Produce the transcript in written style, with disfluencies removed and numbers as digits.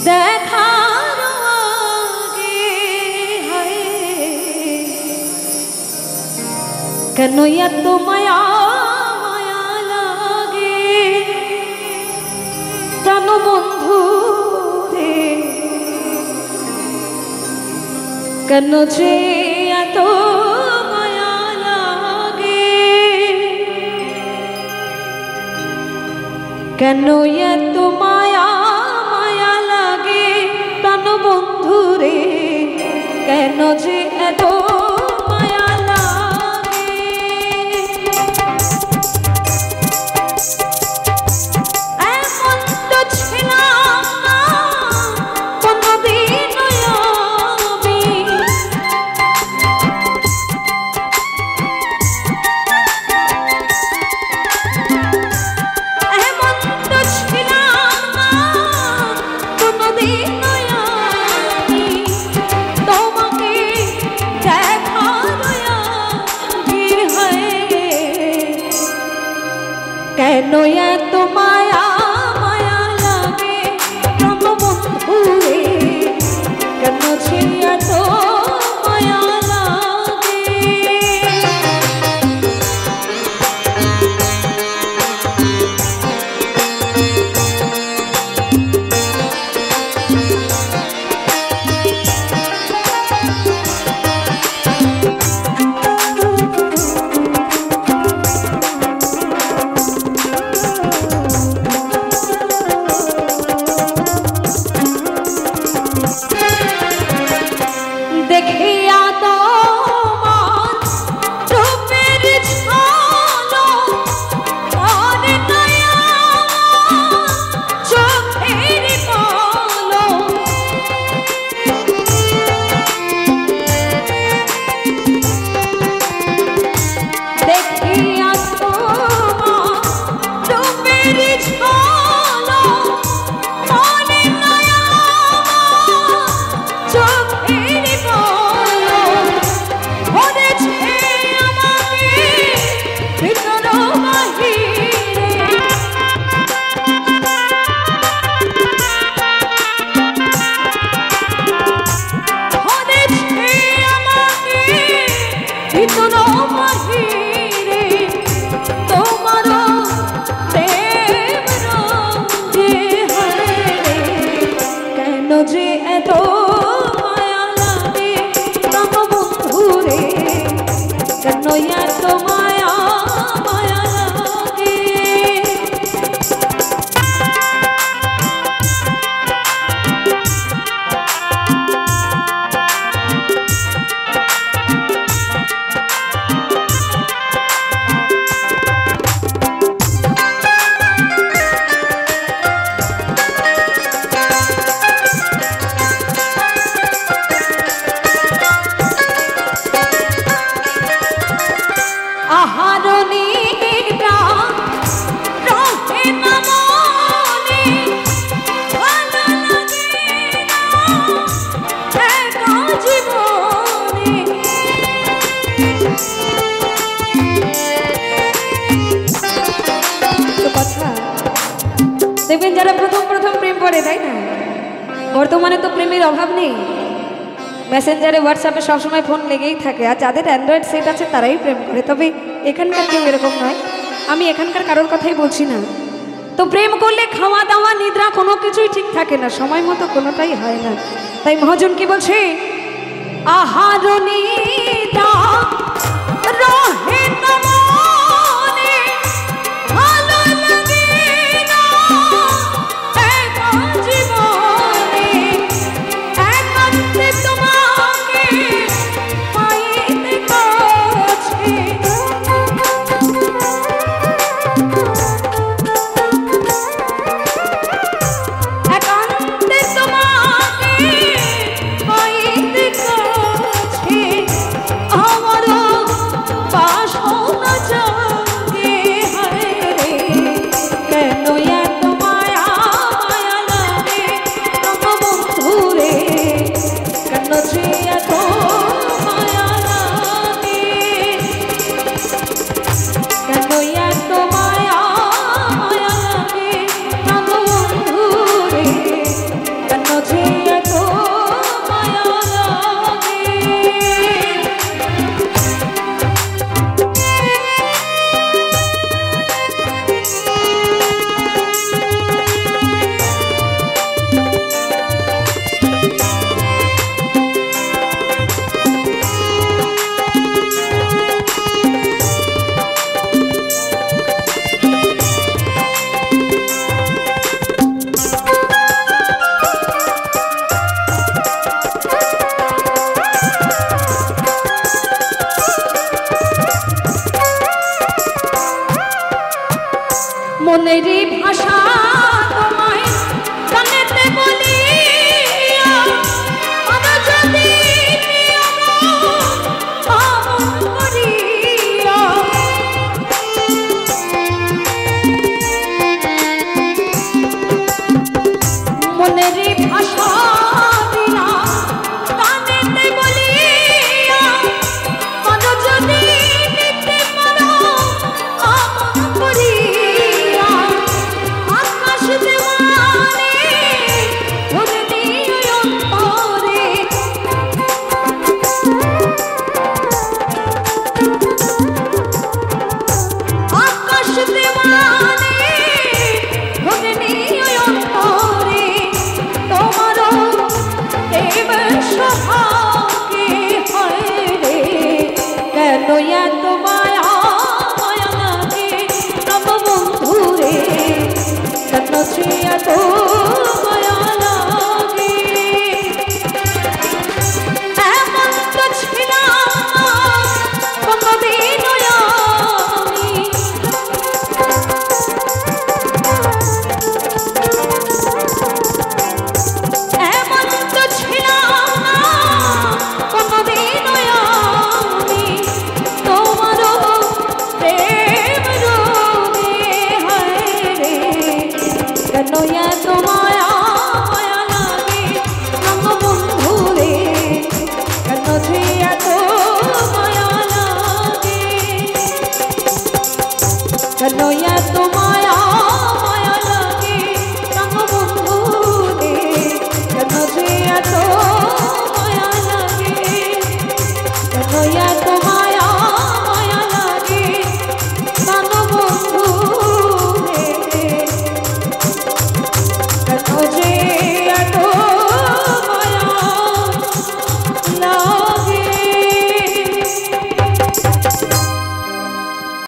দেখার আগে হায় কেন এত মায়া মায়া লাগে প্রাণ বন্ধু রে কেন যে এত মায়া লাগে কেন এত মায়া মায়া লাগে প্রাণ বন্ধু রে কেন যে এত মায়া লাগে এমন তো ছিলাম না কোনদিন আমি এমন তো ছিলাম না কোনদিন আমি তোমাকে দেখার ভিড় হয়ে কেন এত মায়া মায়া লাগে প্রাণ বন্ধু রে কেন যে এত মায়া লাগে দেখিয়া তোমার রূপের ঝলক মনে নয়া চোখের পলক দেখিয়া তোমার রূপের ঝলক মনে নয়া চোখের পলক ভরেছে আমাকে ভিতর বাহিরে ভরেছে আমাকে ভিতর বাহিরে তোমার প্রেম রঙে হায় কেন যে এত মায়া লাগে প্রাণ বন্ধু রে কেন এত মায়া মায়া লাগে আহারণী প্রাণ রহে না মনে ভালো লাগে না একা জীবনে তো কথা দেখবেন যারা প্রথম প্রথম প্রেম করে তাই না বর্তমানে তো প্রেমের অভাব নেই মেসেঞ্জারে হোয়াটসঅ্যাপে সবসময় ফোন লেগেই থাকে আর যাদের অ্যান্ড্রয়েড সেট আছে তারাই প্রেম করে তবে এখানকার কেউ এরকম নয় আমি এখানকার কারোর কথাই বলছি না তো প্রেম করলে খাওয়া দাওয়া নিদ্রা কোনো কিছুই ঠিক থাকে না সময় মতো কোনোটাই হয় না তাই মহাজন কি বলছে আহারণী রহে না মনে ভালো লাগে না একা জীবনে একান্তে তোমাকে পাইতে কাছে একান্তে তোমাকে পাইতে কাছে আমার মনেরই ভাষা